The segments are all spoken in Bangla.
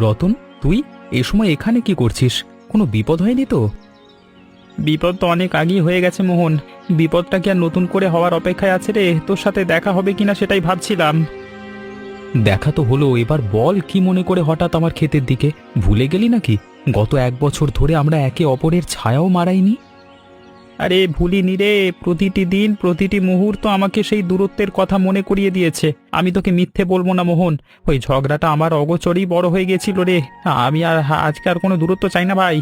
রতন, তুই এ সময় এখানে কি করছিস? কোনো বিপদ হয়নি তো? বিপদ তো অনেক আগেই হয়ে গেছে মোহন। বিপদটা কি আর নতুন করে হওয়ার অপেক্ষায় আছে রে? তোর সাথে দেখা হবে কিনা সেটাই ভাবছিলাম। দেখা তো হলো, এবার বল কি মনে করে হঠাৎ আমার ক্ষেতের দিকে? ভুলে গেলি নাকি গত 1 বছর ধরে আমরা একে অপরের ছায়াও মারাইনি? আরে ভুলিনি রে, প্রতিটি দিন প্রতিটি মুহূর্ত আমাকে সেই দূরত্বের কথা মনে করিয়ে দিয়েছে। আমি তোকে মিথ্যে বলবো না মোহন, ওই ঝগড়াটা আমার অগোচরেই বড় হয়ে গেছিল রে। আমি আর আজকে আর কোনো দূরত্ব চাই না ভাই।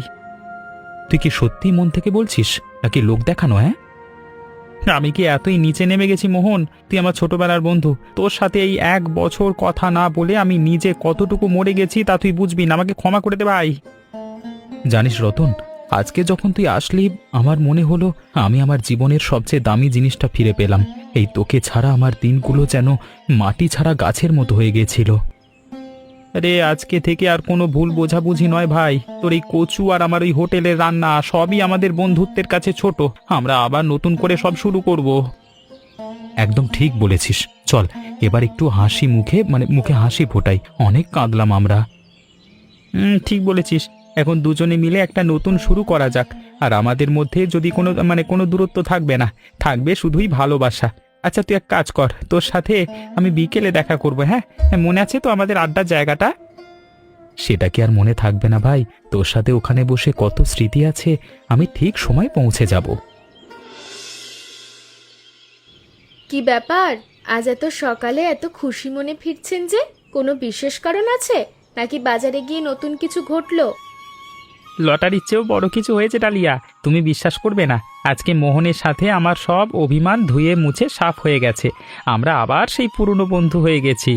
তুই কি সত্যি মন থেকে বলছিস নাকি লোক দেখানো? হ্যাঁ, আমি কি এতই নিচে নেমে গেছি মোহন? তুই আমার ছোটবেলার বন্ধু, তোর সাথে এই 1 বছর কথা না বলে আমি নিজে কতটুকু মরে গেছি তা তুই বুঝবি না। আমাকে ক্ষমা করে দে ভাই। জানিস রতন, আজকে যখন তুই আসলি আমার মনে হলো আমি আমার জীবনের সবচেয়ে দামি জিনিসটা ফিরে পেলাম। এই তোকে ছাড়া আমার দিনগুলো যেন মাটি ছাড়া গাছের মতো হয়ে গিয়েছিল। আরে আজকে থেকে আর কোনো ভুল বোঝাবুঝি নয় ভাই। তোর এই কচু আর আমার ওই হোটেলের রান্না সবই আমাদের বন্ধুত্বের কাছে ছোট। আমরা আবার নতুন করে সব শুরু করব। একদম ঠিক বলেছিস। চল এবার একটু হাসি মুখে মুখে হাসি ফোটাই, অনেক কাঁদলাম আমরা। ঠিক বলেছিস। এখন দুজনে মিলে একটা নতুন শুরু করা যাক। আর আমাদের মধ্যে যদি কোনো দূরত্ব থাকবে না, থাকবে শুধুই ভালোবাসা। আচ্ছা তুই এক কাজ কর, তোর সাথে আমি বিকেলে দেখা করব। হ্যাঁ, মনে আছে তো আমাদের আড্ডার জায়গাটা? সেটা কি আর মনে থাকবে না ভাই? তোর সাথে ওখানে বসে কত স্মৃতি আছে। আমি ঠিক সময় পৌঁছে যাব। কি ব্যাপার, আজ এত সকালে এত খুশি মনে ফিরছেন যে? কোনো বিশেষ কারণ আছে নাকি বাজারে গিয়ে নতুন কিছু ঘটলো? লটারির চেয়েও বড় কিছু হয়েছে ডালিয়া। তুমি বিশ্বাস করবে না, আজকে মোহনের সাথে আমার সব অভিমান ধুয়ে মুছে সাফ হয়ে গেছে। আমরা আবার সেই পুরনো বন্ধু হয়ে গেছি।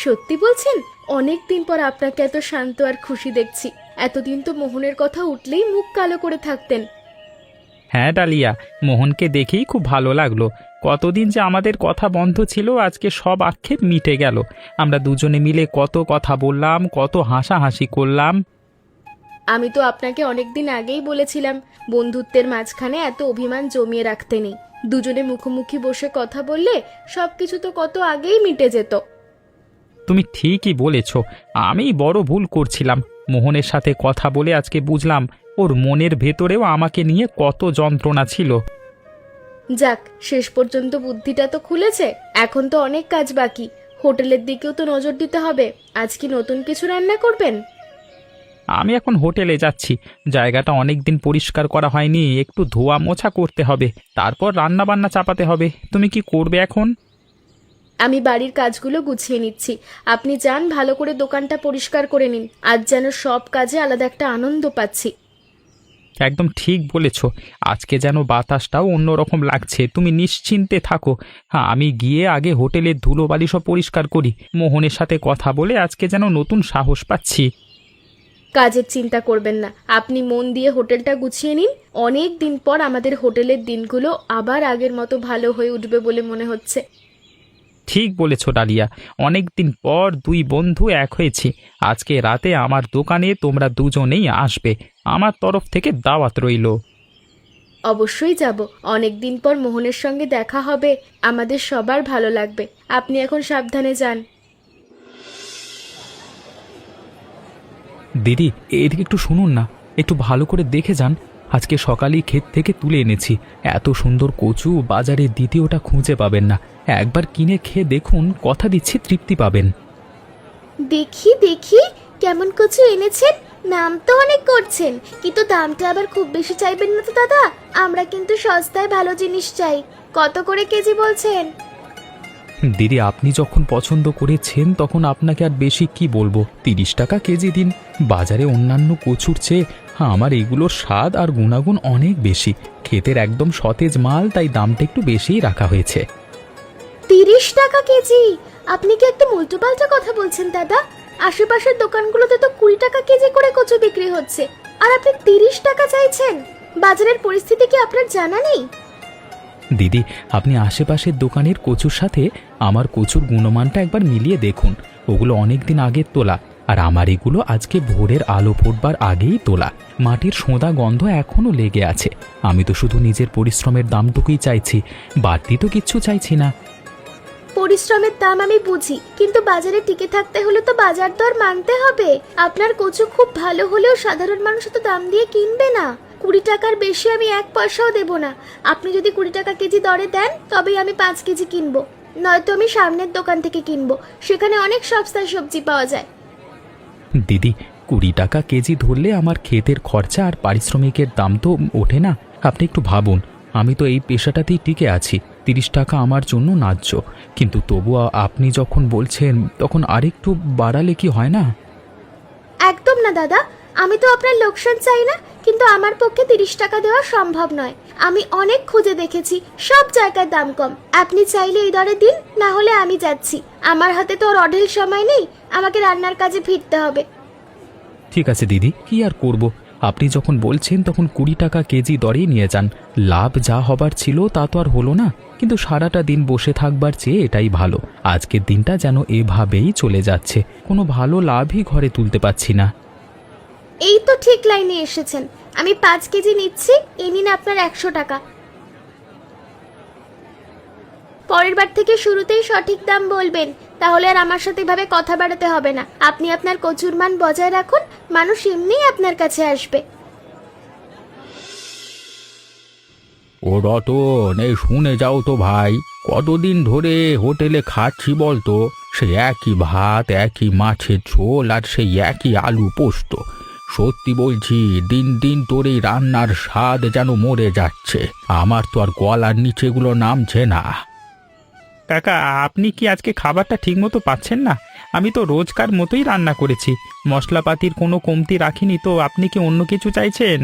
সত্যি বলছেন? অনেক দিন পর আপনাকে এত শান্ত আর খুশি দেখছি। এতদিন তো মোহনের কথা উঠলেই মুখ কালো করে থাকতেন। হ্যাঁ ডালিয়া, মোহনকে দেখেই খুব ভালো লাগলো। কতদিন যে আমাদের কথা বন্ধ ছিল, আজকে সব আক্ষেপ মিটে গেল। আমরা দুজনে মিলে কত কথা বললাম, কত হাসাহাসি করলাম। আমি তো আপনাকে অনেকদিন আগেই বলেছিলাম বন্ধুত্বের মাঝখানে এত অভিমান জমিয়ে রাখতে নেই। দুজনে মুখোমুখি বসে কথা বললে সবকিছু তো কত আগেই মিটে যেত। তুমি ঠিকই বলেছ, আমি বড় ভুল করছিলাম। মোহনের সাথে কথা বলে আজকে বুঝলাম ওর মনের ভেতরেও আমাকে নিয়ে কত যন্ত্রণা ছিল। যাক, শেষ পর্যন্ত বুদ্ধিটা তো খুলেছে। এখন তো অনেক কাজ বাকি। হোটেলের দিকেও তো নজর দিতে হবে। আজ কি নতুন কিছু রান্না করবেন? আমি এখন হোটেলে যাচ্ছি। জায়গাটা অনেক দিন পরিষ্কার করা হয়নি, একটু ধোয়া মোছা করতে হবে, তারপর রান্না বান্না চাপাতে হবে। তুমি কি করবে এখন? আমি বাড়ির কাজগুলো গুছিয়ে নিচ্ছি। আপনি যান, ভালো করে দোকানটা পরিষ্কার করে নিন। আজ যেন সব কাজে আলাদা একটা আনন্দ পাচ্ছি। একদম ঠিক বলেছ, আজকে যেন বাতাসটাও অন্যরকম লাগছে। তুমি নিশ্চিন্তে থাকো। হ্যাঁ, আমি গিয়ে আগে হোটেলের ধুলোবালি সব পরিষ্কার করি। মোহনের সাথে কথা বলে আজকে যেন নতুন সাহস পাচ্ছি। কাজের চিন্তা করবেন না, আপনি মন দিয়ে হোটেলটা গুছিয়ে নিন। অনেক দিন পর আমাদের হোটেলের দিনগুলো আবার আগের মতো ভালো হয়ে উঠবে বলে মনে হচ্ছে। ঠিক বলেছ ডালিয়া, অনেক দিন পর দুই বন্ধু এক হয়েছি। আজকে রাতে আমার দোকানে তোমরা দুজনেই আসবে। আমার তরফ থেকে দাওয়াত রইল। অবশ্যই যাব। অনেক দিন পর মোহনের সঙ্গে দেখা হবে, আমাদের সবার ভালো লাগবে। আপনি এখন সাবধানে যান। দিদি, এদিকে একটু শুনুন না, একটু ভালো করে দেখে যান। আজকে সকালেই ক্ষেত থেকে তুলে এনেছি। এত সুন্দর কচু বাজারে দ্বিতীয়টা খুঁজে পাবেন না। একবার কিনে খেয়ে দেখুন, কথা দিচ্ছি তৃপ্তি পাবেন। দেখি দেখি, কেমন কচু এনেছেন? নাম তো অনেক করছেন, কিন্তু দামটা আবার খুব বেশি চাইবেন না তো দাদা? আমরা কিন্তু সস্তায় ভালো জিনিস চাই। কত করে কেজি বলছেন? দিদি, আপনি যখন পছন্দ করেছেন তখন আপনাকে আর বেশি কি বলবো। 30 টাকা কেজি দিন। বাজারে অন্যান্য কচুর চেয়ে আমার এগুলোর স্বাদ আর গুণাগুণ অনেক বেশি। ক্ষেতের একদম সতেজ মাল, তাই দামটা একটু বেশিই রাখা হয়েছে। 30 টাকা কেজি? আপনি কি একদম উল্টোপাল্টা কথা বলছেন দাদা? আশেপাশের দোকানগুলোতে তো 20 টাকা কেজি করে কচু বিক্রি হচ্ছে, আর আপনি 30 টাকা চাইছেন? বাজারের পরিস্থিতি কি আপনার জানা নেই? দিদি, আপনি আশেপাশের দোকানের কচুর সাথে আমার কচুর গুণমানটা একবার মিলিয়ে দেখুন। ওগুলো অনেক দিন আগের তোলা, আর আমার এগুলো আজকে ভোরের আলো ফুটবার আগেই তোলা। মাটির সোঁদা গন্ধ এখনো লেগে আছে। আমি তো শুধু নিজের পরিশ্রমের দামটুকুই চাইছি, বাড়তি তো কিচ্ছু চাইছি না। পরিশ্রমের দাম আমি বুঝি, কিন্তু বাজারে টিকে থাকতে হলে তো বাজার দর মানতে হবে। আপনার কচু খুব ভালো হলেও সাধারণ মানুষ তো দাম দিয়ে কিনবে না। 20 টাকার বেশি আমি 1 পয়সাও দেব না। আপনি যদি 20 টাকা কেজি দরে দেন তবেই আমি 5 কেজি কিনবো, নয়তো আমি সামনের দোকান থেকে কিনবো, সেখানে অনেক সস্তায় সবজি পাওয়া যায়। দিদি, 20 টাকা কেজি ধরলে আমার ক্ষেতের খরচা আর পারিশ্রমিকের দাম তো ওঠে না। আপনি একটু ভাবুন, আমি তো এই পেশাটাতেই টিকে আছি। 30 টাকা আমার জন্য ন্যায্য, কিন্তু তবুও আপনি যখন বলছেন তখন আরেকটু বাড়ালে কি হয় না? একদম না দাদা, আমি তো আপনার লোকসান চাই না, কিন্তু আমার পক্ষে 30 টাকা দেওয়া সম্ভব নয়। আমি অনেক খুঁজে দেখেছি, সব জায়গায় দাম কম। আপনি চাইলে এই দরে দিন, না হলে আমি যাচ্ছি। আমার হাতে তো আর অঢেল সময় নেই, আমাকে রান্নার কাজে ফিরতে হবে। ঠিক আছে দিদি, কি আর করব, আপনি যখন বলছেন তখন 20 টাকা কেজি দরেই নিয়ে যান। লাভ যা হবার ছিল তা তো আর হলো না, কিন্তু সারাটা দিন বসে থাকবার চেয়ে এটাই ভালো। আজকের দিনটা যেন এভাবেই চলে যাচ্ছে, কোনো ভালো লাভই ঘরে তুলতে পারছি না। এই তো ঠিক লাইনে এসেছেন। আমি 5 কেজি নিচ্ছি, এ নিন আপনার 100 টাকা। পরের বার থেকে শুরুতেই সঠিক দাম বলবেন, তাহলে আর আমার সাথে এভাবে কথা বাড়াতে হবে না। আপনি আপনার কচুর মান বজায় রাখুন, মানুষ এমনিই আপনার কাছে আসবে। ও রতন, এই শুনে যাও তো ভাই, কতদিন ধরে হোটেলে খাচ্ছি বলতো? সেই একই ভাত, একই মাছের ঝোল আর সেই একই আলু পোস্ত। সত্যি বলছি, দিন দিন তোর এই রান্নার স্বাদ যেন মরে যাচ্ছে। আমার তো আর গলার নিচেগুলো নামছে না। কাকা, আপনি কি আজকে খাবারটা ঠিক মতো পাচ্ছেন না? আমি তো রোজকার মতোই রান্না করেছি, মশলাপাতির কোনো কমতি রাখিনি। তো আপনি কি অন্য কিছু চাইছেন?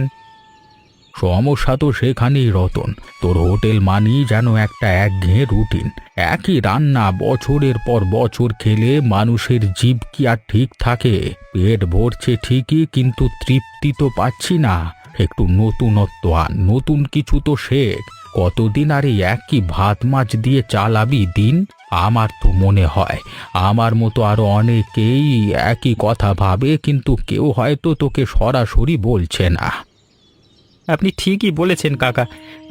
সমস্যা তো সেখানেই রতন, তোর হোটেল মানি যেন একটা একঘেয়ে রুটিন। একই রান্না বছরের পর বছর খেলে মানুষের জিভ কি আর ঠিক থাকে? পেট ভরছে ঠিকই, কিন্তু তৃপ্তি তো পাচ্ছি না। একটু নতুনত্ব আন, নতুন কিছু তো শেখ। কতদিন আর এই একই ভাত মাছ দিয়ে চালাবি দিন? আমার তো মনে হয় আমার মতো আরো অনেকেই একই কথা ভাবে, কিন্তু কেউ হয়তো তোকে সরাসরি বলছে না। আপনি ঠিকই বলেছেন কাকা,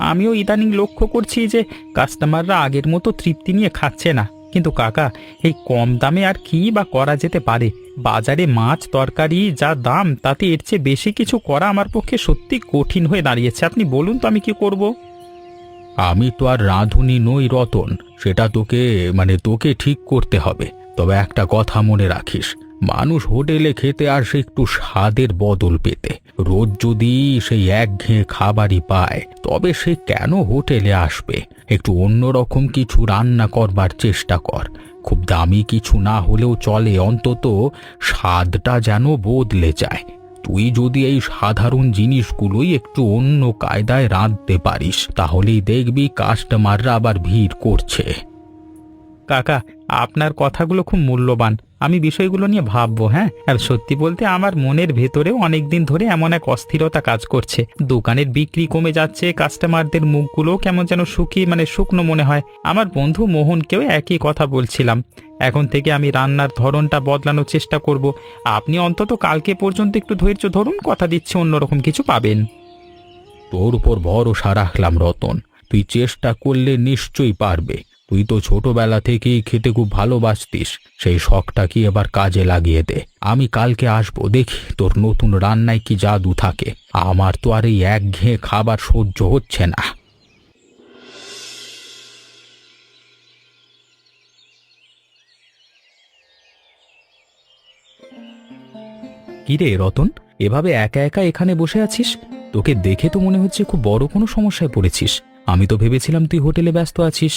আমিও ইদানিং লক্ষ্য করছি যে কাস্টমাররা আগের মতো তৃপ্তি নিয়ে খাচ্ছে না। কিন্তু কাকা, এই কম দামে আর কি বা করা যেতে পারে? বাজারে মাছ তরকারি যা দাম, তাতে এর চেয়ে বেশি কিছু করা আমার পক্ষে সত্যি কঠিন হয়ে দাঁড়িয়েছে। আপনি বলুন তো আমি কি করব? আমি তো আর রাঁধুনি নই রতন, সেটা তোকে ঠিক করতে হবে। তবে একটা কথা মনে রাখিস, মানুষ হোটেলে খেতে আসে একটু স্বাদের বদল পেতে। রোজ যদি সেই একঘেয়ে খাবারই পায়, তবে সে কেন হোটেলে আসবে? একটু অন্যরকম কিছু রান্না করবার চেষ্টা কর। খুব দামি কিছু না হলেও চলে, অন্তত স্বাদটা যেন বদলে যায়। তুই যদি এই সাধারণ জিনিসগুলোই একটু অন্য কায়দায় রাঁধতে পারিস, তাহলেই দেখবি কাস্টমাররা আবার ভিড় করছে। কাকা, আপনার কথাগুলো খুব মূল্যবান, আমি বিষয়গুলো নিয়ে ভাববো। হ্যাঁ, আর সত্যি বলতে আমার মনের ভেতরেও অনেকদিন ধরে এমন এক অস্থিরতা কাজ করছে। দোকানের বিক্রি কমে যাচ্ছে, কাস্টমারদের মুখগুলো কেমন যেন শুকনো মনে হয়। আমার বন্ধু মোহনকেও একই কথা বলছিলাম। এখন থেকে আমি রান্নার ধরনটা বদলানোর চেষ্টা করব। আপনি অন্তত কালকে পর্যন্ত একটু ধৈর্য ধরুন, কথা দিচ্ছি অন্যরকম কিছু পাবেন। তোর উপর ভরসা রাখলাম রতন, তুই চেষ্টা করলে নিশ্চয়ই পারবে। তুই তো ছোটবেলা থেকেই খেতে খুব ভালোবাসতিস, সেই শখটা কি এবার কাজে লাগিয়ে দে। আমি কালকে আসবো, দেখি তোর নতুন রান্নায় কি জাদু থাকে। আমার তো আর এই একঘেয়ে খাবার সহ্য হচ্ছে না। কিরে রতন, এভাবে একা একা এখানে বসে আছিস? তোকে দেখে তো মনে হচ্ছে খুব বড় কোনো সমস্যায় পড়েছিস। আমি তো ভেবেছিলাম তুই হোটেলে ব্যস্ত আছিস।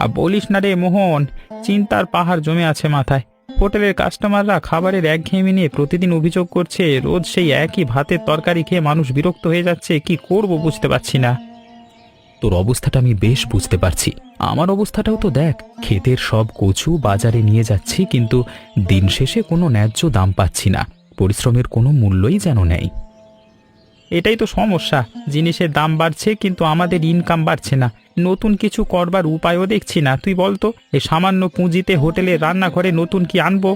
আর বলিস না রে মোহন, চিন্তার পাহাড় জমে আছে মাথায়। হোটেলের কাস্টমাররা খাবারের একঘেয়েমি নিয়ে প্রতিদিন অভিযোগ করছে। রোজ সেই একই ভাতের তরকারি খেয়ে মানুষ বিরক্ত হয়ে যাচ্ছে। কি করব বুঝতে পারছি না। তোর অবস্থাটা আমি বেশ বুঝতে পারছি। আমার অবস্থাটাও তো দেখ, ক্ষেতের সব কচু বাজারে নিয়ে যাচ্ছি, কিন্তু দিন শেষে কোনো ন্যায্য দাম পাচ্ছি না। পরিশ্রমের কোনো মূল্যই যেন নেই। এটাই তো সমস্যা, জিনিসের দাম বাড়ছে কিন্তু আমাদের ইনকাম বাড়ছে না। নতুন কিছু করবার উপায়ও দেখছি না। তুই বলতো, এই সামান্য পুঁজিতে হোটেলের রান্নাঘরে নতুন কি আনবো?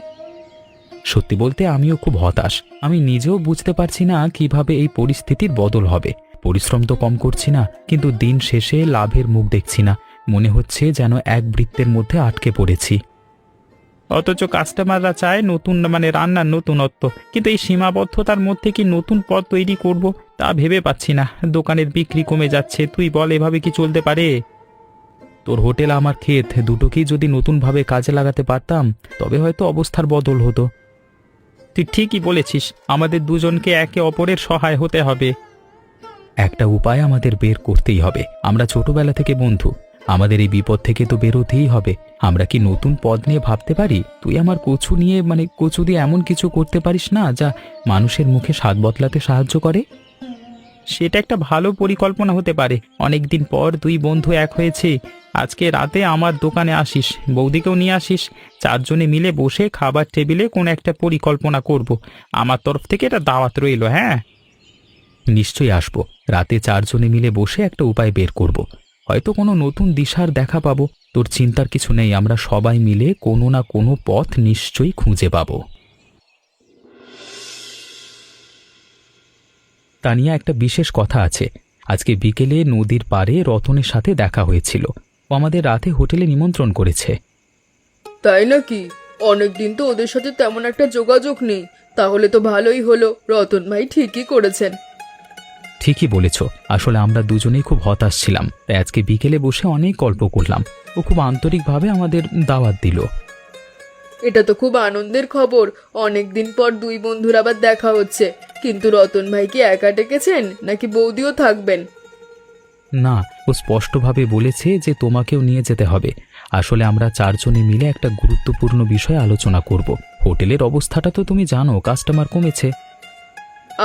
সত্যি বলতে আমিও খুব হতাশ। আমি নিজেও বুঝতে পারছি না কিভাবে এই পরিস্থিতির বদল হবে। পরিশ্রম তো কম করছি না, কিন্তু দিন শেষে লাভের মুখ দেখছি না। মনে হচ্ছে যেন এক বৃত্তের মধ্যে আটকে পড়েছি। অথচ কাস্টমাররা চায় নতুন রান্নার নতুনত্ব, কিন্তু এই সীমাবদ্ধতার মধ্যে কি নতুন পদ তৈরি করব তা ভেবে পাচ্ছি না। দোকানের বিক্রি কমে যাচ্ছে, তুই বল এভাবে কি চলতে পারে? তোর হোটেল আমার ক্ষেত দুটোকেই যদি নতুনভাবে কাজে লাগাতে পারতাম তবে হয়তো অবস্থার বদল হতো। তুই ঠিকই বলেছিস, আমাদের দুজনকে একে অপরের সহায় হতে হবে। একটা উপায় আমাদের বের করতেই হবে। আমরা ছোটবেলা থেকে বন্ধু, আমাদের এই বিপদ থেকে তো বেরোতেই হবে। আমরা কি নতুন পদ নিয়ে ভাবতে পারি? তুই আমার কচু নিয়ে কচু দিয়ে এমন কিছু করতে পারিস না যা মানুষের মুখে স্বাদ বদলাতে সাহায্য করে? সেটা একটা ভালো পরিকল্পনা হতে পারে। অনেকদিন পর দুই বন্ধু এক হয়েছে। আজকে রাতে আমার দোকানে আসিস, বৌদিকেও নিয়ে আসিস। চারজনে মিলে বসে খাবার টেবিলে কোনো একটা পরিকল্পনা করব। আমার তরফ থেকে এটা দাওয়াত রইল। হ্যাঁ, নিশ্চয়ই আসবো। রাতে চারজনে মিলে বসে একটা উপায় বের করব। হয়তো কোনো নতুন দিশার দেখা পাবো। তোর চিন্তার কিছু নেই, আমরা সবাই মিলে কোনো না কোনো পথ নিশ্চয়ই খুঁজে পাবো। তানিয়া, একটা বিশেষ কথা আছে। আজকে বিকেলে নদীর পাড়ে রতনের সাথে দেখা হয়েছিল। ও আমাদের রাতে হোটেলে নিমন্ত্রণ করেছে। তাই নাকি? অনেকদিন তো ওদের সাথে তেমন একটা যোগাযোগ নেই। তাহলে তো ভালোই হলো, রতন ভাই ঠিকই করেছেন। ঠিকই বলেছ। আসলে আমরা দুজনেই খুব হতাশ ছিলাম, তাই আজকে বিকেলে বসে অনেক গল্প করলাম। ও খুব আন্তরিকভাবে আমাদের দাওয়াত দিল। এটা তো খুব আনন্দের খবর। অনেকদিন পর দুই বন্ধুর আবার দেখা হচ্ছে। কিন্তু রতন ভাই কি একা ডেকেছেন নাকি বৌদিও থাকবেন? না, ও স্পষ্টভাবে বলেছে যে তোমাকেও নিয়ে যেতে হবে। আসলে আমরা চারজনে মিলে একটা গুরুত্বপূর্ণ বিষয় আলোচনা করব। হোটেলের অবস্থাটা তো তুমি জানো, কাস্টমার কমেছে।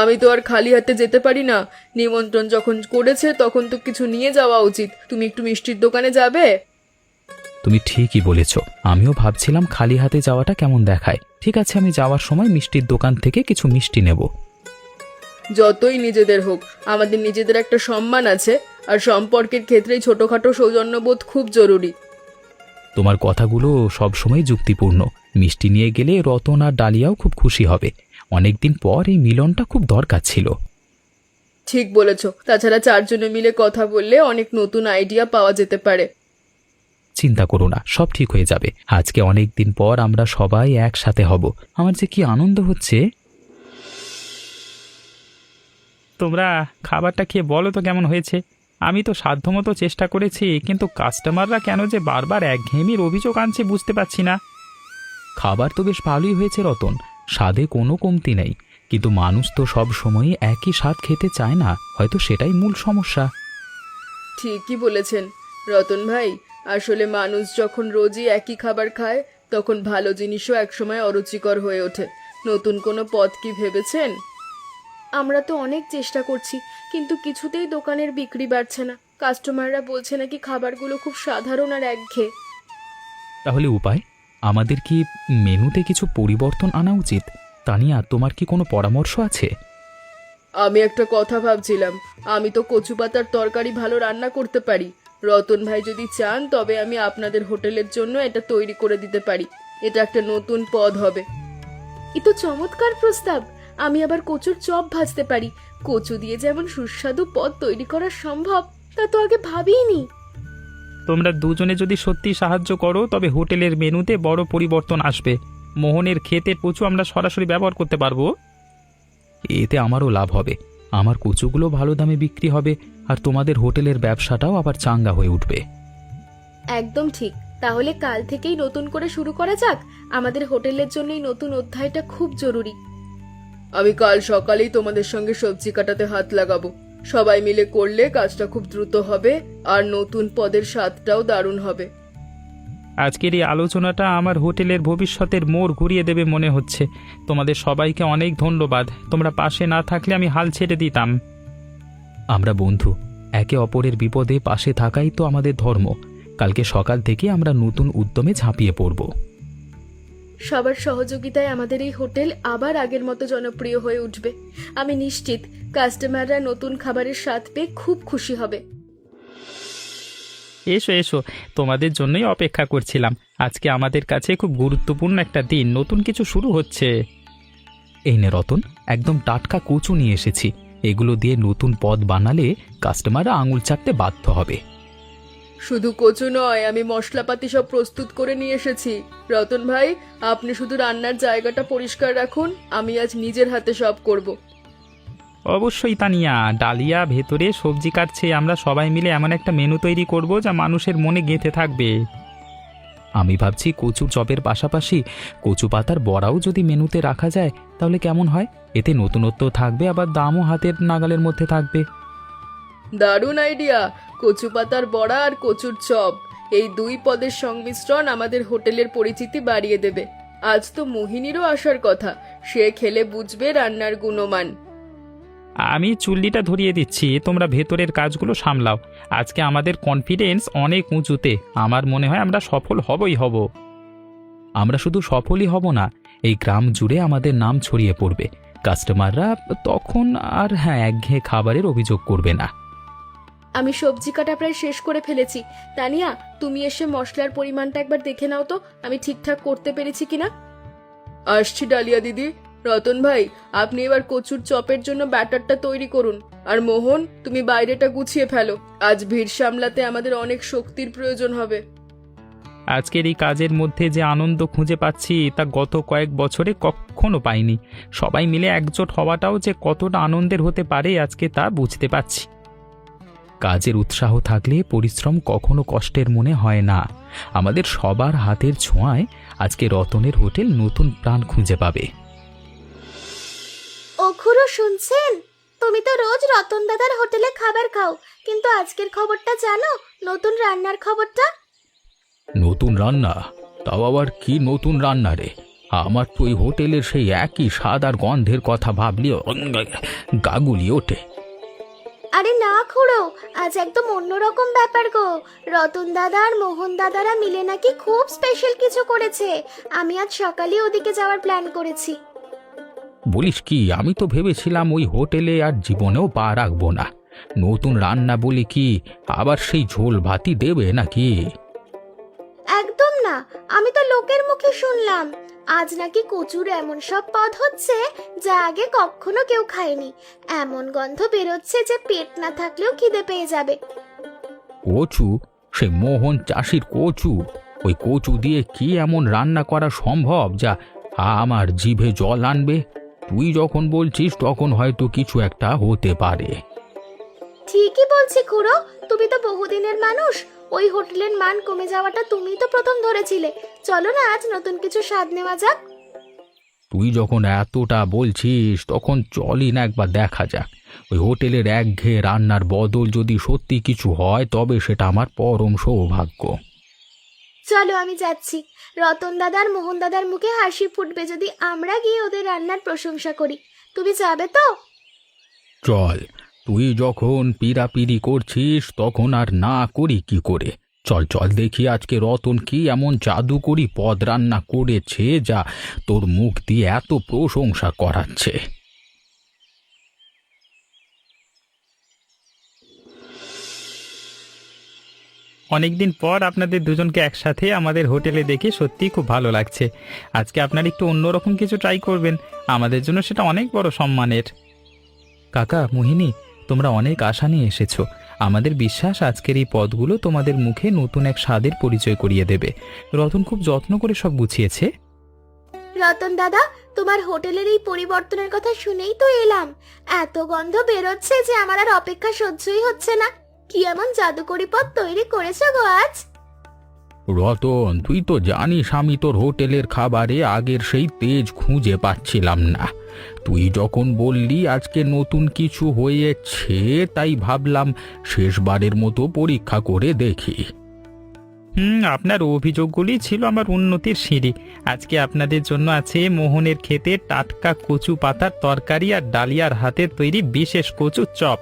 আমি তো আর খালি হাতে যেতে পারি না। নিমন্ত্রণ যখন করেছে তখন তো কিছু নিয়ে যাওয়া উচিত। তুমি একটু মিষ্টির দোকানে যাবে? তুমি ঠিকই বলেছ। আমিও ভাবছিলাম খালি হাতে যাওয়াটা কেমন দেখায়। ঠিক আছে, আমি যাওয়ার সময় মিষ্টির দোকান থেকে কিছু মিষ্টি নেব। যতই নিজেদের হোক, আমাদের নিজেদের একটা সম্মান আছে। আর সম্পর্কের ক্ষেত্রেই ছোটখাটো সৌজন্যবোধ খুব জরুরি। তোমার কথাগুলো সবসময় যুক্তিপূর্ণ। মিষ্টি নিয়ে গেলে রতন আর ডালিয়াও খুব খুশি হবে। অনেকদিন পর এই মিলনটা খুব দরকার ছিল। ঠিক বলেছ। তাছাড়া চারজনে মিলে কথা বললে অনেক নতুন আইডিয়া পাওয়া যেতে পারে। চিন্তা করো না, সব ঠিক হয়ে যাবে। আজকে অনেক দিন পর আমরা সবাই একসাথে হব। আমার যে কি আনন্দ হচ্ছে। তোমরা খাবারটা খেয়ে বলো তো কেমন হয়েছে। আমি তো সাধ্যমতো চেষ্টা করেছি, কিন্তু কাস্টমাররা কেন যে বারবার একঘেয়েমির অভিযোগ আনছে বুঝতে পারছি না। খাবার তো বেশ ভালোই হয়েছে রতন, স্বাদে কোনো কমতি নেই। কিন্তু মানুষ তো সব সময়ই একই স্বাদ খেতে চায় না, হয়তো সেটাই মূল সমস্যা। ঠিকই বলেছেন রতন ভাই। আসলে মানুষ যখন রোজই একই খাবার খায় তখন ভালো জিনিসও একসময় অরুচিকর হয়ে ওঠে। নতুন কোনো পথ কি ভেবেছেন? আমরা তো অনেক চেষ্টা করছি, কিন্তু কিছুতেই দোকানের বিক্রি বাড়ছে না। কাস্টমাররা বলছে নাকি খাবারগুলো খুব সাধারণ আর একঘেয়ে। তাহলে উপায়? আমাদের কি মেনুতে কিছু পরিবর্তন আনা উচিত? তানিয়া, তোমার কি কোনো পরামর্শ আছে? আমি একটা কথা ভাবছিলাম। আমি তো কচু পাতার তরকারি ভালো রান্না করতে পারি। রতন ভাই যদি চান তবে আমি আপনাদের হোটেলের জন্য এটা তৈরি করে দিতে পারি। এটা একটা নতুন পদ হবে। এ তো চমৎকার প্রস্তাব। আমি আবার কচুর চপ ভাজতে পারি। কচু দিয়ে যেমন সুস্বাদু পদ তৈরি করা সম্ভব তা তো আগে ভাবিনি। তোমরা দুজনে যদি সত্যি সাহায্য করো তবে হোটেলের মেনুতে বড় পরিবর্তন আসবে। মোহনের ক্ষেতের কচু আমরা সরাসরি ব্যবহার করতে পারবো। এতে আমারও লাভ হবে। আমার কচুগুলো ভালো দামে বিক্রি হবে, আর তোমাদের হোটেলের ব্যবসাটাও আবার চাঙ্গা হয়ে উঠবে। একদম ঠিক। তাহলে কাল থেকেই নতুন করে শুরু করা যাক। আমাদের হোটেলের জন্য এই নতুন অধ্যায়টা খুব জরুরি। আমি কাল সকালেই তোমাদের সঙ্গে সবজি কাটাতে হাত লাগাবো। সবাই মিলে করলে কাজটা খুব দ্রুত হবে আর নতুন পদের স্বাদটাও দারুণ হবে। আজকের এই আলোচনাটা আমার হোটেলের ভবিষ্যতের মোড় ঘুরিয়ে দেবে মনে হচ্ছে। তোমাদের সবাইকে অনেক ধন্যবাদ। তোমরা পাশে না থাকলে আমি হাল ছেড়ে দিতাম। আমরা বন্ধু, একে অপরের বিপদে পাশে থাকাই তো আমাদের ধর্ম। কালকে সকাল থেকে আমরা নতুন উদ্যমে ঝাঁপিয়ে পড়ব। সবার সহযোগিতায় আমাদের এই হোটেল আবার আগের মতো জনপ্রিয় হয়ে উঠবে। আমি নিশ্চিত কাস্টমাররা নতুন খাবারের স্বাদ পেয়ে খুব খুশি হবে। এসো এসো, তোমাদের জন্যই অপেক্ষা করছিলাম। আজকে আমাদের কাছে খুব গুরুত্বপূর্ণ একটা দিন, নতুন কিছু শুরু হচ্ছে। এই নে রতন, একদম টাটকা কচু নিয়ে এসেছি। এগুলো দিয়ে নতুন পদ বানালে কাস্টমাররা আঙুল চাটতে বাধ্য হবে। শুধু কচু নয়, আমি মশলাপাতি সব প্রস্তুত করে নিয়ে এসেছি। রতন ভাই, আপনি শুধু রান্নার জায়গাটা পরিষ্কার রাখুন, আমি আজ নিজের হাতে সব করব। অবশ্যই তানিয়া, ডালিয়া ভেতরে সবজি কাটছে, আমরা সবাই মিলে এমন একটা মেনু তৈরি করব যা মানুষের মনে গেঁথে থাকবে। আমি ভাবছি কচুর চপের পাশাপাশি কচু পাতার বড়াও যদি মেনুতে রাখা যায় তাহলে কেমন হয়? এতে নতুনত্ব থাকবে, আবার দামও হাতের নাগালের মধ্যে থাকবে। দারুণ আইডিয়া! কচু পাতার বড়া আর কচুর চপ, এই দুই পদের সংমিশ্রণ আমাদের হোটেলের পরিচিতি বাড়িয়ে দেবে। আজ তো মোহিনীরও আসার কথা, সে খেলে বুঝবে রান্নার গুণমান। আমি চুল্লিটা ধরিয়ে দিচ্ছি, তোমরা ভেতরের কাজগুলো সামলাও। আজকে আমাদের কনফিডেন্স অনেক উঁচুতে, আমার মনে হয় আমরা সফল হবই হব। আমরা শুধু সফলই হব না, এই গ্রাম জুড়ে আমাদের নাম ছড়িয়ে পড়বে। কাস্টমাররা তখন আর একঘেয়ে খাবারের অভিযোগ করবে না। আমি সবজি কাটা প্রায় শেষ করে ফেলেছি। তানিয়া, তুমি এসে মশলার পরিমাণটা একবার দেখে নাও তো, আমি ঠিকঠাক করতে পেরেছি কিনা। আসছি ডালিয়া দিদি। রতন ভাই, আপনি এবার কচুর চপের জন্য ব্যাটারটা তৈরি করুন। আর মোহন, তুমি বাইরেটা গুছিয়ে ফেলো, আজ ভিড় সামলাতে আমাদের অনেক শক্তির প্রয়োজন হবে। আজকের এই কাজের মধ্যে যে আনন্দ খুঁজে পাচ্ছি তা গত কয়েক বছরে কখনো পাইনি। সবাই মিলে একজোট হওয়াটাও যে কতটা আনন্দের হতে পারে আজকে তা বুঝতে পারছি। কাজের উৎসাহ থাকলে পরিশ্রম কখনো কষ্টের মনে হয় না। আমাদের সবার হাতের ছোঁয়ায় আজকে রতনের হোটেল নতুন প্রাণ খুঁজে পাবে। ও খুড়ো, শুনছেন? তুমি তো রোজ রতন দাদার হোটেলে খাবার খাও, কিন্তু আজকের খবরটা জানো? নতুন রান্নার খবরটা। নতুন রান্না? তাও আবার কি নতুন রান্না রে? আমার তো ওই হোটেলের সেই একই স্বাদ আর গন্ধের কথা ভাবলেও গাগুলি ওঠে। আরে না খুড়ো, আজ একদম অন্যরকম ব্যাপার গো। রতন দাদা আর মোহন দাদারা মিলে নাকি খুব স্পেশাল কিছু করেছে। আমি আজ সকালে ওদিকে যাওয়ার প্ল্যান করেছি। বলিস কি? আমি তো ভেবেছিলাম ওই হোটেলে আর জীবনেও পা রাখবো না। নতুন রান্না বলি কি আবার সেই ঝোল ভাতি দেবে নাকি? একদম না, আমি তো লোকের মুখে শুনলাম আজ নাকি কচুর এমন সব পদ হচ্ছে যা আগে কখনো কেউ খায়নি। এমন গন্ধ বেরোচ্ছে যে পেট না থাকলেও খিদে পেয়ে যাবে। কচু? সে মোহন চাষির কচু? ওই কচু দিয়ে কি এমন রান্না করা সম্ভব যা আমার জিভে জল আনবে? তুই যখন বলছিস তখন হয়তো কিছু একটা হতে পারে। ঠিকই বলছি খুড়ো, তুমি তো বহুদিনের মানুষ। ওই হোটেলের মান কমে যাওয়াটা তুমি তো প্রথম ধরেছিলে। চলো না আজ নতুন কিছু স্বাদ নেওয়া যাক। তুই যখন এতটা বলছিস তখন চলই না, একবার দেখা যাক। ওই হোটেলের একঘেয়ে রান্নার বদল যদি সত্যি কিছু হয় তবে সেটা আমার পরম সৌভাগ্য। চলো, আমি যাচ্ছি। রতন দাদার মোহন দাদার মুখে হাসি ফুটবে যদি আমরা গিয়ে ওদের রান্নার প্রশংসা করি। তুমি যাবে তো? চল, তুই যখন পিড়াপিড়ি করছিস তখন আর না করি কি করে? চল চল দেখি আজকে রতন কি এমন জাদুকরি পদ রান্না করেছে যা তোর মুখ দিয়ে এত প্রশংসা করাচ্ছে। অনেকদিন পর আপনাদের দুজনকে একসাথে আমাদের হোটেলে দেখে সত্যিই খুব ভালো লাগছে। আজকে আপনারা একটু অন্যরকম কিছু ট্রাই করবেন, আমাদের জন্য সেটা অনেক বড় সম্মানের। কাকা, মোহিনী, তোমরা অনেক আশা নিয়ে এসেছো। আমাদের বিশ্বাস আজকের এই পদগুলো তোমাদের মুখে নতুন এক স্বাদের পরিচয় করিয়ে দেবে। রতন খুব যত্ন করে সব গুছিয়েছে। রতন দাদা, তোমার হোটেলের এই পরিবর্তনের কথা শুনেই তো এলাম। এত গন্ধ বেরোচ্ছে যে আমার আর অপেক্ষা সহ্যই হচ্ছে না। কি এমন জাদুকরি পদ তৈরি করেছো গো আজ? রতন, তুই তো জানিস আমি তোর হোটেলের খাবারে আগের সেই তেজ খুঁজে পাচ্ছিলাম না। তুই যখন বললি আজকে নতুন কিছু হয়েছে তাই ভাবলাম শেষবারের মতো পরীক্ষা করে দেখি। আপনার অভিযোগগুলি ছিল আমার উন্নতির সিঁড়ি। আজকে আপনাদের জন্য আছে মোহনের ক্ষেতে টাটকা কচু পাতার তরকারি আর ডালিয়ার হাতে তৈরি বিশেষ কচু চপ।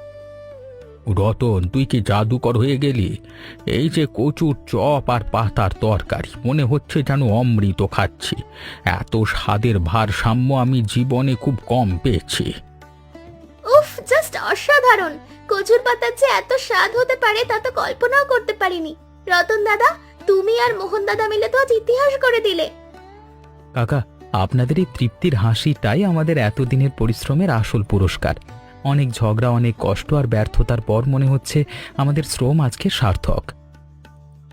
রতন, তুই কি জাদুকর হয়ে গেলি? এই যে কচুর চপ আর পাতার তরকারি, মনে হচ্ছে যেন অমৃত খাচ্ছি। এত স্বাদের ভারসাম্য আমি জীবনে খুব কম পেয়েছি। উফ, জাস্ট অসাধারণ! কচুর পাতার যে এত স্বাদ হতে পারে তা তো কল্পনাও করতে পারিনি। রতন দাদা, তুমি আর মোহন দাদা মিলে তো আজ ইতিহাস করে দিলে। কাকা, আপনাদের এই তৃপ্তির হাসিটাই আমাদের এতদিনের পরিশ্রমের আসল পুরস্কার। অনেক ঝগড়া, অনেক কষ্ট আর ব্যর্থতার পর মনে হচ্ছে আমাদের শ্রম আজকে সার্থক।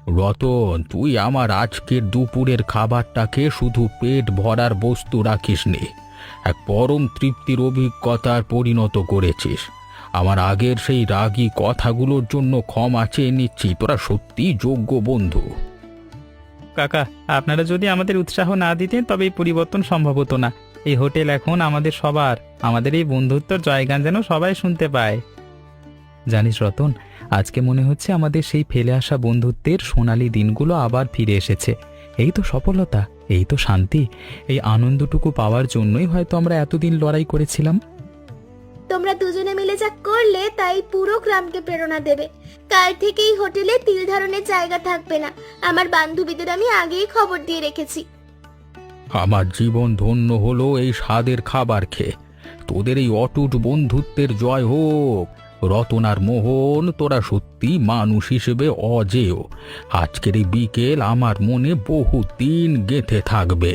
রতন, তুই আমার আজকের দুপুরের খাবারটাকে শুধু পেট ভরার বস্তু রাখিসনি, এক পরম তৃপ্তির অভিজ্ঞতার পরিণত করেছিস। আমার আগের সেই রাগী কথাগুলোর জন্য ক্ষমা চেয়ে নিচ্ছি, তোরা সত্যিই যোগ্য বন্ধু। কাকা, আপনারা যদি আমাদের উৎসাহ না দিতেন তবে এই পরিবর্তন সম্ভব হতো না। এই হোটেল এখন আমাদের সবার, আমাদের এই বন্ধুত্বর জয়গান যেন সবাই শুনতে পায়। জানিস রতন, আজকে মনে হচ্ছে আমাদের সেই ফেলে আসা বন্ধুত্বের সোনালী দিনগুলো আবার ফিরে এসেছে। এই তো সফলতা, এই তো শান্তি, এই আনন্দটুকু পাওয়ার জন্যই হয়তো আমরা এতদিন লড়াই করেছিলাম। তোমরা দুজনে মিলে যা করলে তাই পুরো গ্রামকে প্রেরণা দেবে। কাল থেকে এই হোটেলে তিল ধারণের জায়গা থাকবে না। আমার বান্ধবীদের আমি আগেই খবর দিয়ে রেখেছি। আমার জীবন ধন্য হলো এই স্বাদের খাবার খেয়ে। তোদের এই অটুট বন্ধুত্বের জয় হোক। রতন আর মোহন, তোরা সত্যি মানুষ হিসেবে অজেয়। আজকের এই বিকেল আমার মনে বহুদিন গেঁথে থাকবে।